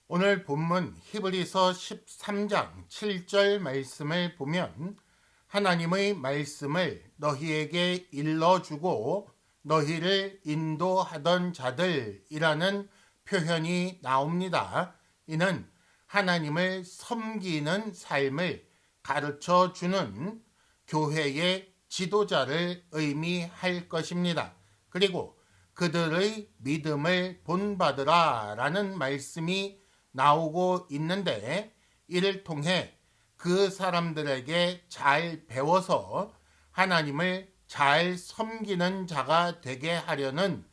오늘 본문 히브리서 13장 7절 말씀을 보면 하나님의 말씀을 너희에게 일러주고 너희를 인도하던 자들이라는 표현이 나옵니다. 이는 하나님을 섬기는 삶을 가르쳐 주는 교회의 지도자를 의미할 것입니다. 그리고 그들의 믿음을 본받으라 라는 말씀이 나오고 있는데, 이를 통해 그 사람들에게 잘 배워서 하나님을 잘 섬기는 자가 되게 하려는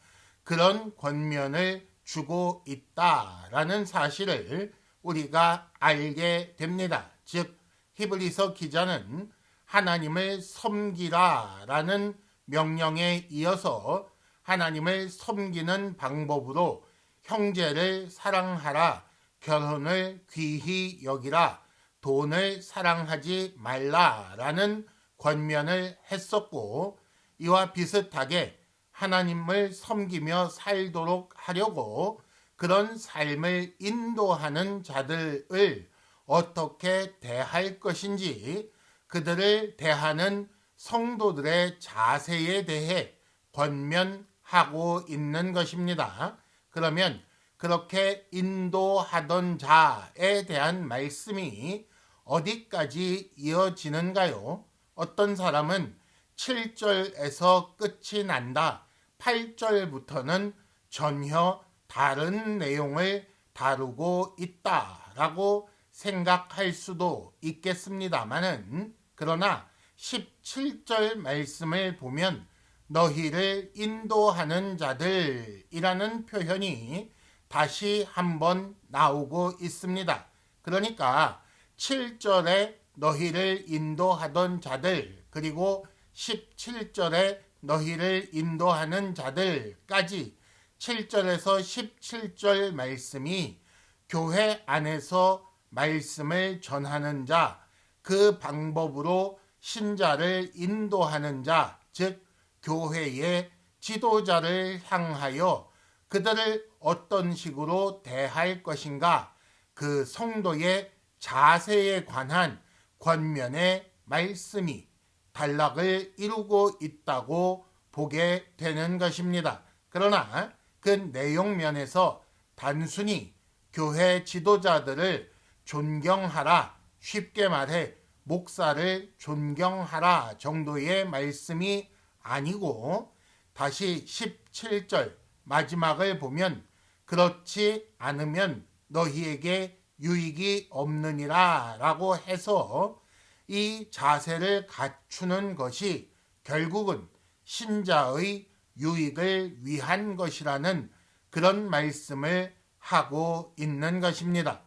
그런 권면을 주고 있다라는 사실을 우리가 알게 됩니다. 즉 히브리서 기자는 하나님을 섬기라라는 명령에 이어서 하나님을 섬기는 방법으로 형제를 사랑하라, 결혼을 귀히 여기라, 돈을 사랑하지 말라라는 권면을 했었고, 이와 비슷하게 하나님을 섬기며 살도록 하려고 그런 삶을 인도하는 자들을 어떻게 대할 것인지, 그들을 대하는 성도들의 자세에 대해 권면하고 있는 것입니다. 그러면 그렇게 인도하던 자에 대한 말씀이 어디까지 이어지는가요? 어떤 사람은 7절에서 끝이 난다, 8절부터는 전혀 다른 내용을 다루고 있다라고 생각할 수도 있겠습니다만은, 그러나 17절 말씀을 보면 너희를 인도하는 자들이라는 표현이 다시 한번 나오고 있습니다. 그러니까 7절에 너희를 인도하던 자들, 그리고 17절에 너희를 인도하는 자들까지 7절에서 17절 말씀이 교회 안에서 말씀을 전하는 자, 그 방법으로 신자를 인도하는 자, 즉 교회의 지도자를 향하여 그들을 어떤 식으로 대할 것인가, 그 성도의 자세에 관한 권면의 말씀이 단락을 이루고 있다고 보게 되는 것입니다. 그러나 그 내용면에서 단순히 교회 지도자들을 존경하라, 쉽게 말해 목사를 존경하라 정도의 말씀이 아니고, 다시 17절 마지막을 보면 그렇지 않으면 너희에게 유익이 없느니라 라고 해서 이 자세를 갖추는 것이 결국은 신자의 유익을 위한 것이라는 그런 말씀을 하고 있는 것입니다.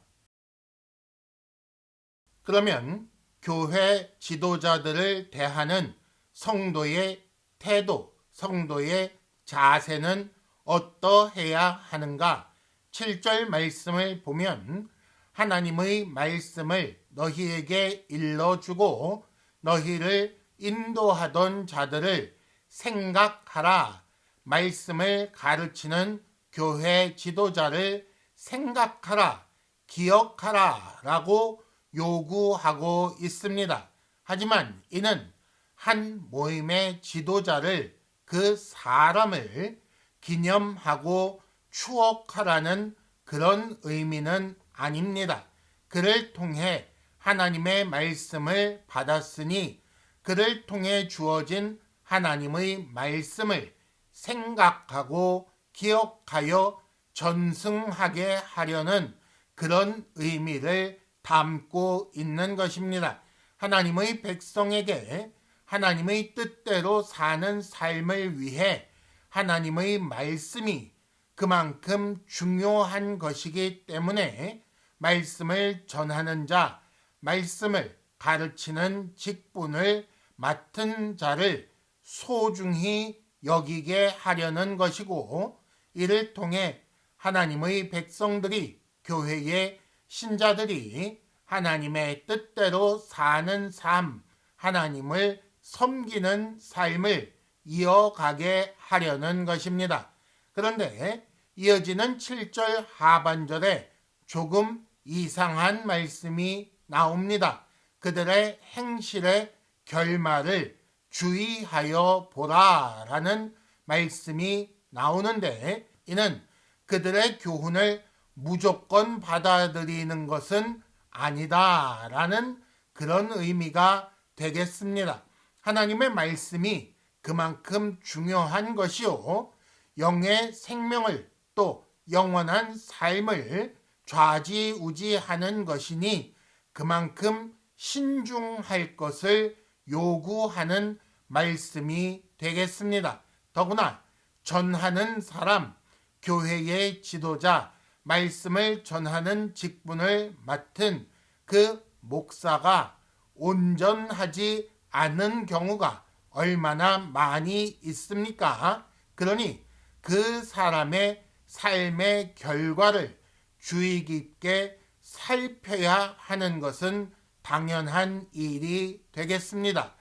그러면 교회 지도자들을 대하는 성도의 태도, 성도의 자세는 어떠해야 하는가? 7절 말씀을 보면 하나님의 말씀을 너희에게 일러주고 너희를 인도하던 자들을 생각하라, 말씀을 가르치는 교회 지도자를 생각하라, 기억하라 라고 요구하고 있습니다. 하지만 이는 한 모임의 지도자를, 그 사람을 기념하고 추억하라는 그런 의미는 아닙니다. 그를 통해 하나님의 말씀을 받았으니 그를 통해 주어진 하나님의 말씀을 생각하고 기억하여 전승하게 하려는 그런 의미를 담고 있는 것입니다. 하나님의 백성에게 하나님의 뜻대로 사는 삶을 위해 하나님의 말씀이 그만큼 중요한 것이기 때문에 말씀을 전하는 자, 말씀을 가르치는 직분을 맡은 자를 소중히 여기게 하려는 것이고, 이를 통해 하나님의 백성들이, 교회의 신자들이 하나님의 뜻대로 사는 삶, 하나님을 섬기는 삶을 이어가게 하려는 것입니다. 그런데 이어지는 7절 하반절에 조금 이상한 말씀이 나옵니다. 그들의 행실의 결말을 주의하여 보라라는 말씀이 나오는데, 이는 그들의 교훈을 무조건 받아들이는 것은 아니다라는 그런 의미가 되겠습니다. 하나님의 말씀이 그만큼 중요한 것이요, 영의 생명을 또 영원한 삶을 좌지우지하는 것이니 그만큼 신중할 것을 요구하는 말씀이 되겠습니다. 더구나 전하는 사람, 교회의 지도자, 말씀을 전하는 직분을 맡은 그 목사가 온전하지 않은 경우가 얼마나 많이 있습니까? 그러니 그 사람의 삶의 결과를 주의 깊게 살펴야 하는 것은 당연한 일이 되겠습니다.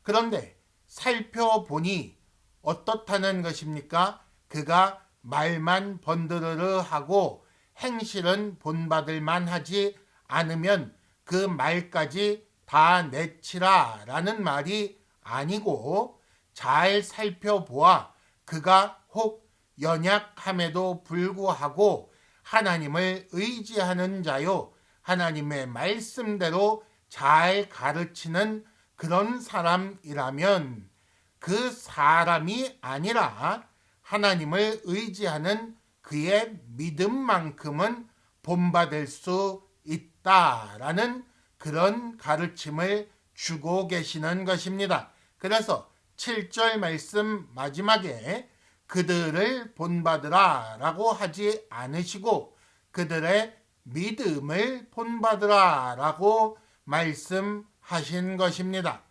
그런데 살펴보니 어떻다는 것입니까? 그가 말만 번드르르 하고 행실은 본받을 만하지 않으면 그 말까지 다 내치라 라는 말이 아니고, 잘 살펴보아 그가 혹 연약함에도 불구하고 하나님을 의지하는 자요, 하나님의 말씀대로 잘 가르치는 그런 사람이라면 그 사람이 아니라 하나님을 의지하는 그의 믿음만큼은 본받을 수 있다라는 그런 가르침을 주고 계시는 것입니다. 그래서 7절 말씀 마지막에 그들을 본받으라 라고 하지 않으시고 그들의 믿음을 본받으라 라고 말씀하신 것입니다.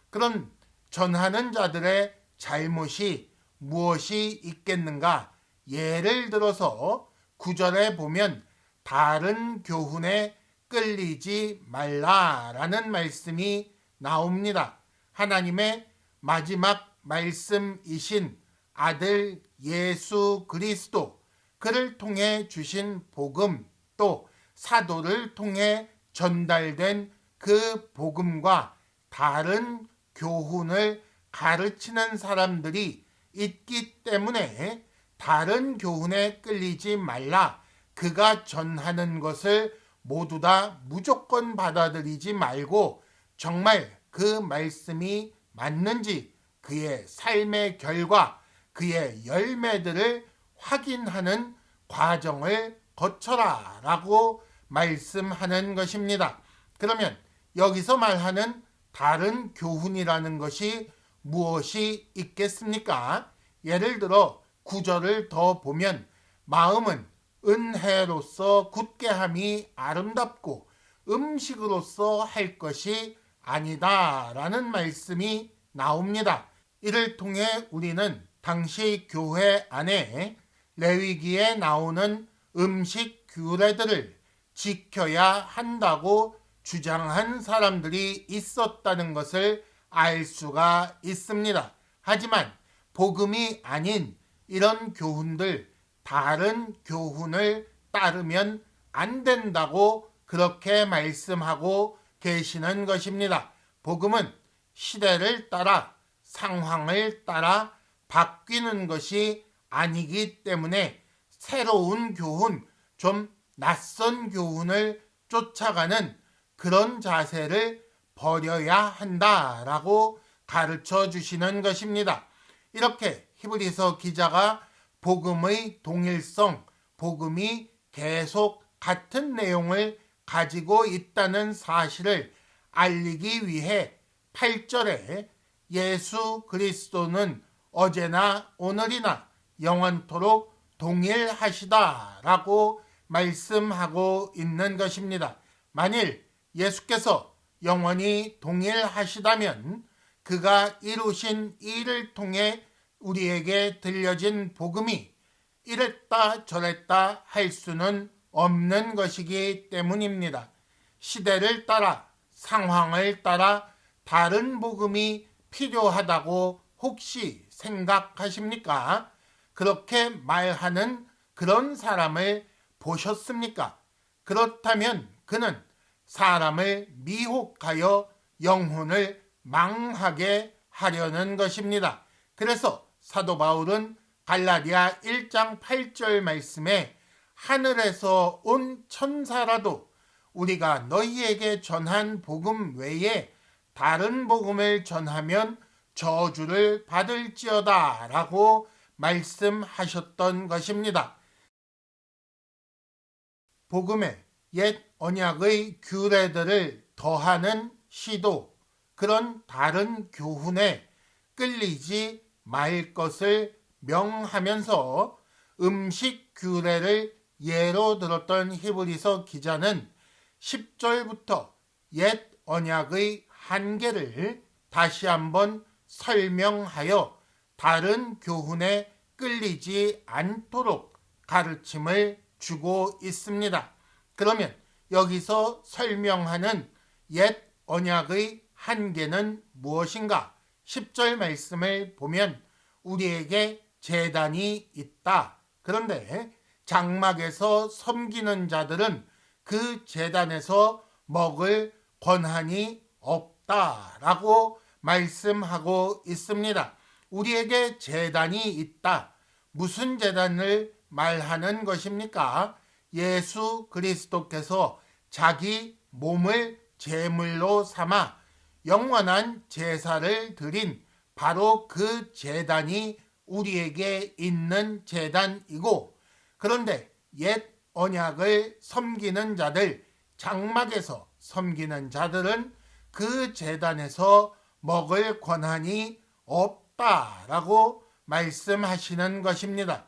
그런 전하는 자들의 잘못이 무엇이 있겠는가? 예를 들어서 9절에 보면 다른 교훈에 끌리지 말라라는 말씀이 나옵니다. 하나님의 마지막 말씀이신 아들 예수 그리스도, 그를 통해 주신 복음, 또 사도를 통해 전달된 그 복음과 다른 교훈을 가르치는 사람들이 있기 때문에 다른 교훈에 끌리지 말라, 그가 전하는 것을 모두 다 무조건 받아들이지 말고 정말 그 말씀이 맞는지 그의 삶의 결과, 그의 열매들을 확인하는 과정을 거쳐라 라고 말씀하는 것입니다. 그러면 여기서 말하는 다른 교훈이라는 것이 무엇이 있겠습니까? 예를 들어 9절을 더 보면 마음은 은혜로서 굳게 함이 아름답고 음식으로서 할 것이 아니다 라는 말씀이 나옵니다. 이를 통해 우리는 당시 교회 안에 레위기에 나오는 음식 규례들을 지켜야 한다고 주장한 사람들이 있었다는 것을 알 수가 있습니다. 하지만 복음이 아닌 이런 교훈들, 다른 교훈을 따르면 안 된다고 그렇게 말씀하고 계시는 것입니다. 복음은 시대를 따라 상황을 따라 바뀌는 것이 아니기 때문에 새로운 교훈, 좀 낯선 교훈을 쫓아가는 그런 자세를 버려야 한다라고 가르쳐 주시는 것입니다. 이렇게 히브리서 기자가 복음의 동일성, 복음이 계속 같은 내용을 가지고 있다는 사실을 알리기 위해 8절에 예수 그리스도는 어제나 오늘이나 영원토록 동일하시다라고 말씀하고 있는 것입니다. 만일 예수께서 영원히 동일하시다면 그가 이루신 일을 통해 우리에게 들려진 복음이 이랬다 저랬다 할 수는 없는 것이기 때문입니다. 시대를 따라 상황을 따라 다른 복음이 필요하다고 혹시 생각하십니까? 그렇게 말하는 그런 사람을 보셨습니까? 그렇다면 그는 사람을 미혹하여 영혼을 망하게 하려는 것입니다. 그래서 사도 바울은 갈라디아 1장 8절 말씀에 하늘에서 온 천사라도 우리가 너희에게 전한 복음 외에 다른 복음을 전하면 저주를 받을지어다 라고 말씀하셨던 것입니다. 복음에 옛 언약의 규례들을 더하는 시도, 그런 다른 교훈에 끌리지 말 것을 명하면서 음식 규례를 예로 들었던 히브리서 기자는 10절부터 옛 언약의 한계를 다시 한번 설명하여 다른 교훈에 끌리지 않도록 가르침을 주고 있습니다. 그러면 여기서 설명하는 옛 언약의 한계는 무엇인가? 10절 말씀을 보면 우리에게 제단이 있다. 그런데 장막에서 섬기는 자들은 그 제단에서 먹을 권한이 없다라고 말씀하고 있습니다. 우리에게 제단이 있다. 무슨 제단을 말하는 것입니까? 예수 그리스도께서 자기 몸을 제물로 삼아 영원한 제사를 드린 바로 그 제단이 우리에게 있는 제단이고, 그런데 옛 언약을 섬기는 자들, 장막에서 섬기는 자들은 그 제단에서 먹을 권한이 없다라고 말씀하시는 것입니다.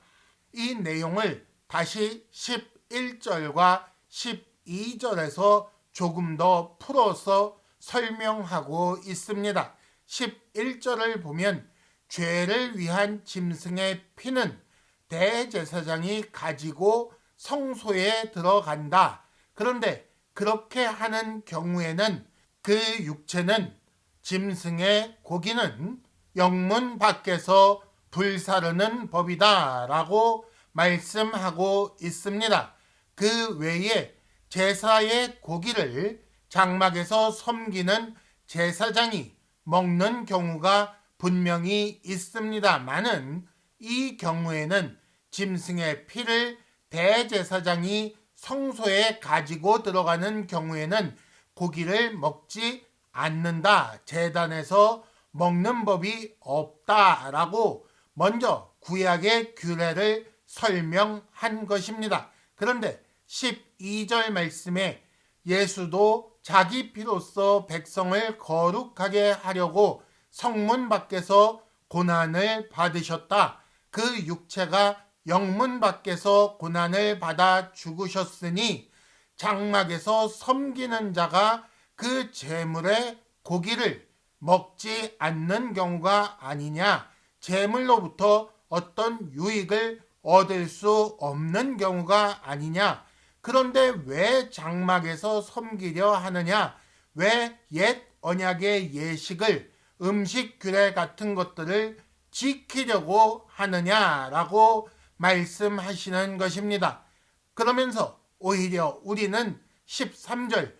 이 내용을 다시 11절과 12절에서 조금 더 풀어서 설명하고 있습니다. 11절을 보면 죄를 위한 짐승의 피는 대제사장이 가지고 성소에 들어간다. 그런데 그렇게 하는 경우에는 그 육체는, 짐승의 고기는 영문 밖에서 불사르는 법이다 라고 말씀하고 있습니다. 그 외에 제사의 고기를 장막에서 섬기는 제사장이 먹는 경우가 분명히 있습니다만은 이 경우에는 짐승의 피를 대제사장이 성소에 가지고 들어가는 경우에는 고기를 먹지 않는다. 제단에서 먹는 법이 없다라고 먼저 구약의 규례를 설명한 것입니다. 그런데 12절 말씀에 예수도 자기 피로써 백성을 거룩하게 하려고 성문 밖에서 고난을 받으셨다. 그 육체가 영문 밖에서 고난을 받아 죽으셨으니 장막에서 섬기는 자가 그 제물의 고기를 먹지 않는 경우가 아니냐, 제물로부터 어떤 유익을 얻을 수 없는 경우가 아니냐, 그런데 왜 장막에서 섬기려 하느냐, 왜 옛 언약의 예식을, 음식 규례 같은 것들을 지키려고 하느냐라고 말씀하시는 것입니다. 그러면서 오히려 우리는 13절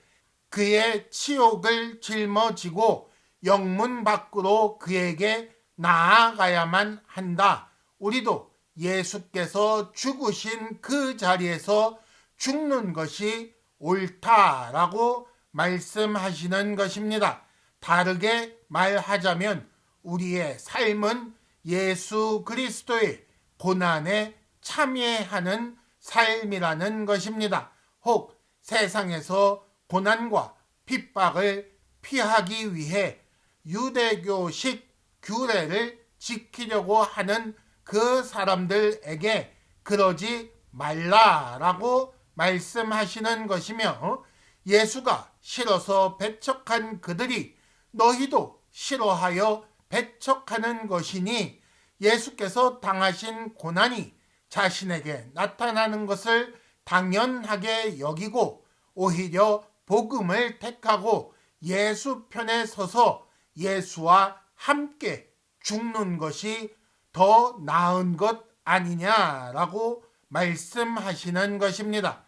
그의 치욕을 짊어지고 영문 밖으로 그에게 나아가야만 한다. 우리도 예수께서 죽으신 그 자리에서 죽는 것이 옳다라고 말씀하시는 것입니다. 다르게 말하자면 우리의 삶은 예수 그리스도의 고난에 참여하는 삶이라는 것입니다. 혹 세상에서 고난과 핍박을 피하기 위해 유대교식 규례를 지키려고 하는 그 사람들에게 그러지 말라라고 말씀하시는 것이며, 예수가 싫어서 배척한 그들이 너희도 싫어하여 배척하는 것이니 예수께서 당하신 고난이 자신에게 나타나는 것을 당연하게 여기고 오히려 복음을 택하고 예수 편에 서서 예수와 함께 죽는 것이 더 나은 것 아니냐라고 말씀하시는 것입니다.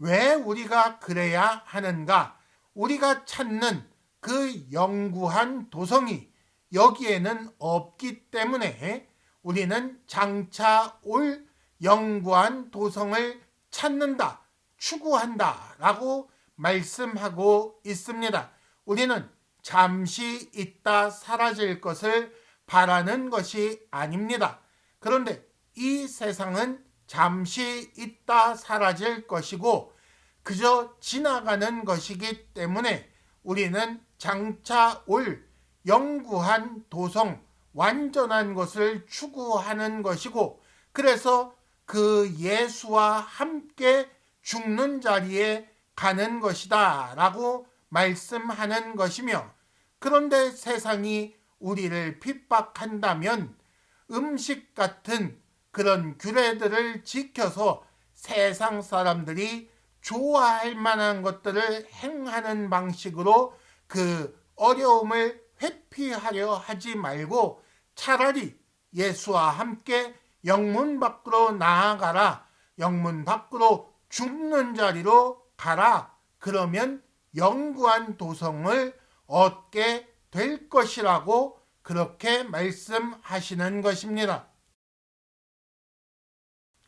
왜 우리가 그래야 하는가? 우리가 찾는 그 영구한 도성이 여기에는 없기 때문에 우리는 장차 올 영구한 도성을 찾는다, 추구한다 라고 말씀하고 있습니다. 우리는 잠시 있다 사라질 것을 바라는 것이 아닙니다. 그런데 이 세상은 잠시 있다 사라질 것이고 그저 지나가는 것이기 때문에 우리는 장차 올 영구한 도성, 완전한 것을 추구하는 것이고 그래서 그 예수와 함께 죽는 자리에 가는 것이다 라고 말씀하는 것이며 그런데 세상이 우리를 핍박한다면 음식 같은 그런 규례들을 지켜서 세상 사람들이 좋아할 만한 것들을 행하는 방식으로 그 어려움을 회피하려 하지 말고 차라리 예수와 함께 영문 밖으로 나아가라. 영문 밖으로 죽는 자리로 가라. 그러면 영구한 도성을 얻게 될 것이라고 그렇게 말씀하시는 것입니다.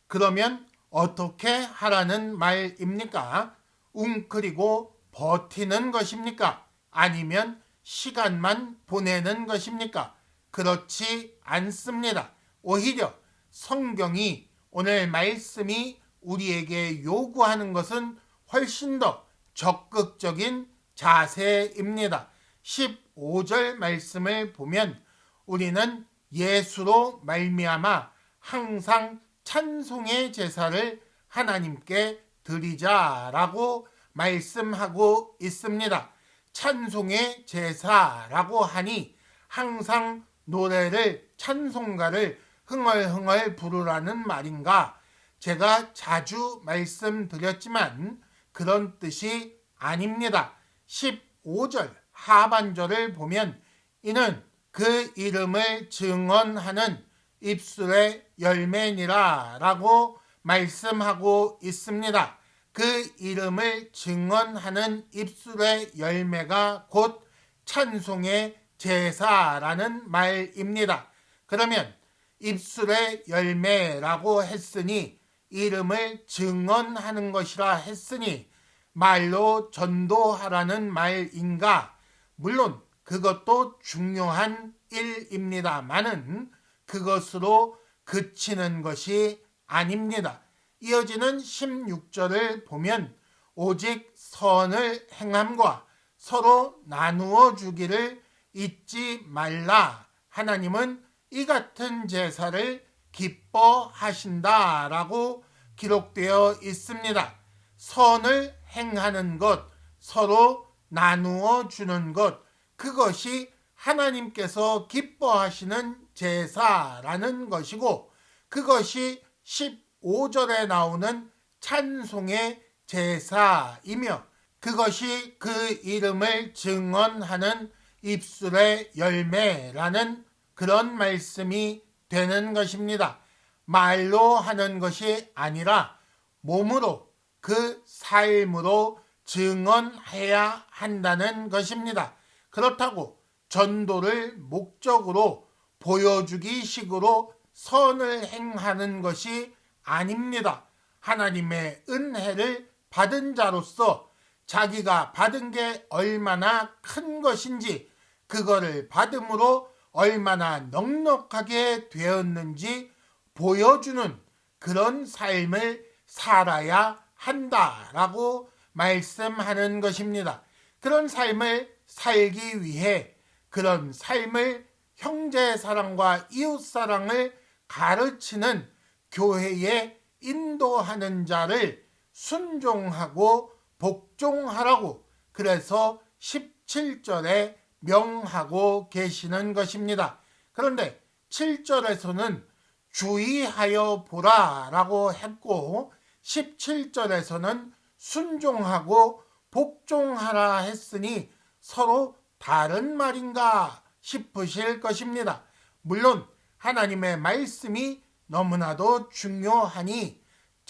그러면 어떻게 하라는 말입니까? 웅크리고 버티는 것입니까? 아니면 시간만 보내는 것입니까? 그렇지 않습니다. 오히려 성경이 오늘 말씀이 우리에게 요구하는 것은 훨씬 더 적극적인 자세입니다. 15절 말씀을 보면 우리는 예수로 말미암아 항상 찬송의 제사를 하나님께 드리자라고 말씀하고 있습니다. 찬송의 제사라고 하니 항상 노래를 찬송가를 흥얼흥얼 부르라는 말인가? 제가 자주 말씀드렸지만 그런 뜻이 아닙니다. 15절 하반절을 보면 이는 그 이름을 증언하는 입술의 열매니라 라고 말씀하고 있습니다. 그 이름을 증언하는 입술의 열매가 곧 찬송의 제사라는 말입니다. 그러면 입술의 열매라고 했으니 이름을 증언하는 것이라 했으니 말로 전도하라는 말인가? 물론 그것도 중요한 일입니다마는 그것으로 그치는 것이 아닙니다. 이어지는 16절을 보면 오직 선을 행함과 서로 나누어 주기를 잊지 말라. 하나님은 이 같은 제사를 기뻐하신다라고 기록되어 있습니다. 선을 행하는 것, 서로 나누어 주는 것, 그것이 하나님께서 기뻐하시는 제사라는 것이고 그것이 15절에 나오는 찬송의 제사이며 그것이 그 이름을 증언하는 입술의 열매라는 그런 말씀이 되는 것입니다. 말로 하는 것이 아니라 몸으로 그 삶으로 증언해야 한다는 것입니다. 그렇다고 전도를 목적으로 보여주기 식으로 선을 행하는 것이 아닙니다. 하나님의 은혜를 받은 자로서 자기가 받은 게 얼마나 큰 것인지 그거를 받음으로 얼마나 넉넉하게 되었는지 보여주는 그런 삶을 살아야 한다라고 말씀하는 것입니다. 그런 삶을 살기 위해 그런 삶을 형제사랑과 이웃사랑을 가르치는 교회에 인도하는 자를 순종하고 복종하라고 그래서 17절에 명하고 계시는 것입니다. 그런데 7절에서는 주의하여 보라 라고 했고 17절에서는 순종하고 복종하라 했으니 서로 다른 말인가 싶으실 것입니다. 물론 하나님의 말씀이 너무나도 중요하니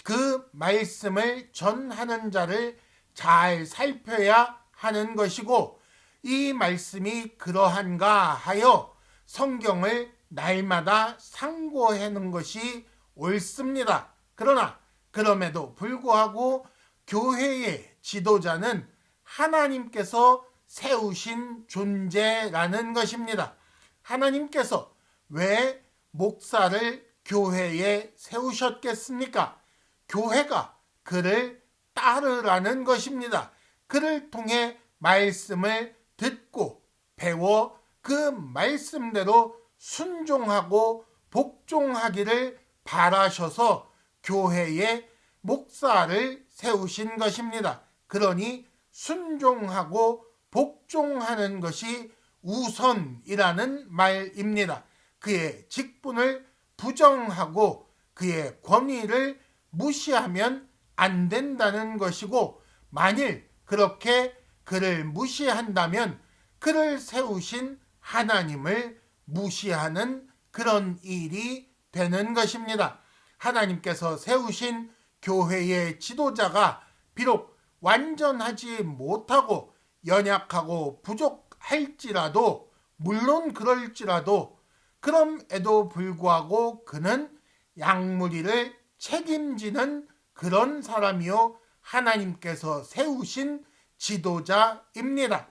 그 말씀을 전하는 자를 잘 살펴야 하는 것이고, 이 말씀이 그러한가 하여 성경을 날마다 상고하는 것이 옳습니다. 그러나 그럼에도 불구하고 교회의 지도자는 하나님께서 세우신 존재라는 것입니다. 하나님께서 왜 목사를 교회에 세우셨겠습니까? 교회가 그를 따르라는 것입니다. 그를 통해 말씀을 듣고 배워 그 말씀대로 순종하고 복종하기를 바라셔서 교회에 목사를 세우신 것입니다. 그러니 순종하고 복종하는 것이 우선이라는 말입니다. 그의 직분을 부정하고 그의 권위를 무시하면 안 된다는 것이고, 만일 그렇게 그를 무시한다면 그를 세우신 하나님을 무시하는 그런 일이 되는 것입니다. 하나님께서 세우신 교회의 지도자가 비록 완전하지 못하고 연약하고 부족할지라도, 물론 그럴지라도, 그럼에도 불구하고 그는 양무리를 책임지는 그런 사람이요 하나님께서 세우신 지도자입니다.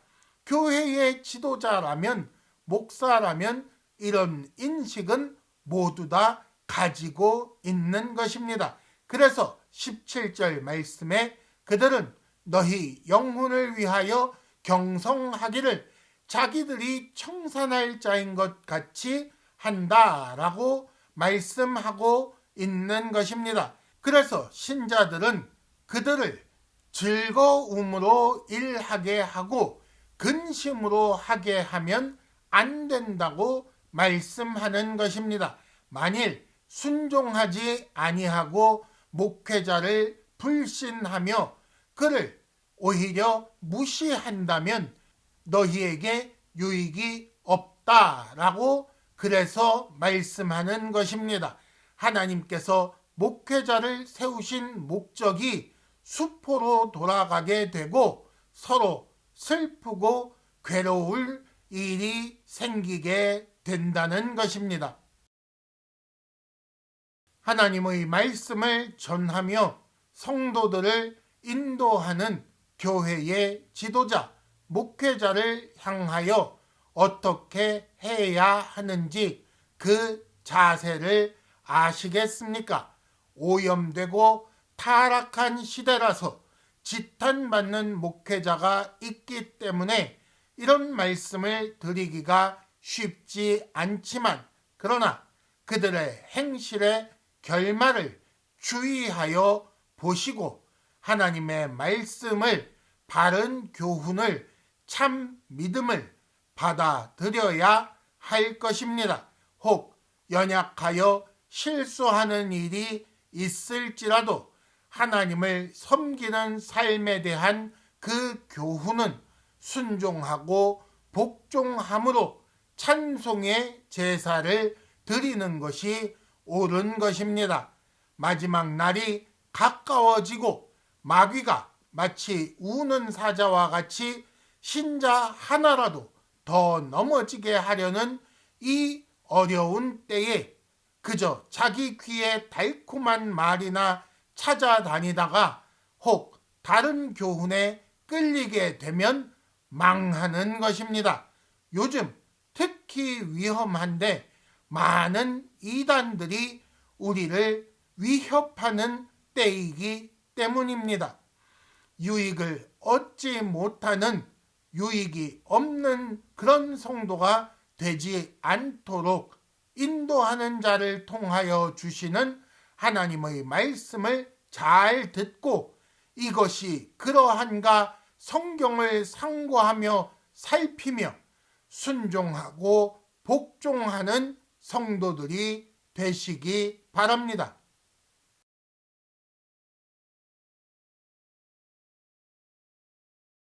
교회의 지도자라면, 목사라면 이런 인식은 모두 다 가지고 있는 것입니다. 그래서 17절 말씀에 그들은 너희 영혼을 위하여 경성하기를 자기들이 청산할 자인 것 같이 한다라고 말씀하고 있는 것입니다. 그래서 신자들은 그들을 즐거움으로 일하게 하고 근심으로 하게 하면 안 된다고 말씀하는 것입니다. 만일 순종하지 아니하고 목회자를 불신하며 그를 오히려 무시한다면 너희에게 유익이 없다라고 그래서 말씀하는 것입니다. 하나님께서 목회자를 세우신 목적이 수포로 돌아가게 되고 서로 슬프고 괴로울 일이 생기게 된다는 것입니다. 하나님의 말씀을 전하며 성도들을 인도하는 교회의 지도자, 목회자를 향하여 어떻게 해야 하는지 그 자세를 아시겠습니까? 오염되고 타락한 시대라서 지탄받는 목회자가 있기 때문에 이런 말씀을 드리기가 쉽지 않지만, 그러나 그들의 행실의 결말을 주의하여 보시고 하나님의 말씀을, 바른 교훈을, 참 믿음을 받아들여야 할 것입니다. 혹 연약하여 실수하는 일이 있을지라도 하나님을 섬기는 삶에 대한 그 교훈은 순종하고 복종함으로 찬송의 제사를 드리는 것이 옳은 것입니다. 마지막 날이 가까워지고 마귀가 마치 우는 사자와 같이 신자 하나라도 더 넘어지게 하려는 이 어려운 때에 그저 자기 귀에 달콤한 말이나 찾아다니다가 혹 다른 교훈에 끌리게 되면 망하는 것입니다. 요즘 특히 위험한데 많은 이단들이 우리를 위협하는 때이기 때문입니다. 유익을 얻지 못하는, 유익이 없는 그런 성도가 되지 않도록 인도하는 자를 통하여 주시는 하나님의 말씀을 잘 듣고 이것이 그러한가 성경을 상고하며 살피며 순종하고 복종하는 성도들이 되시기 바랍니다.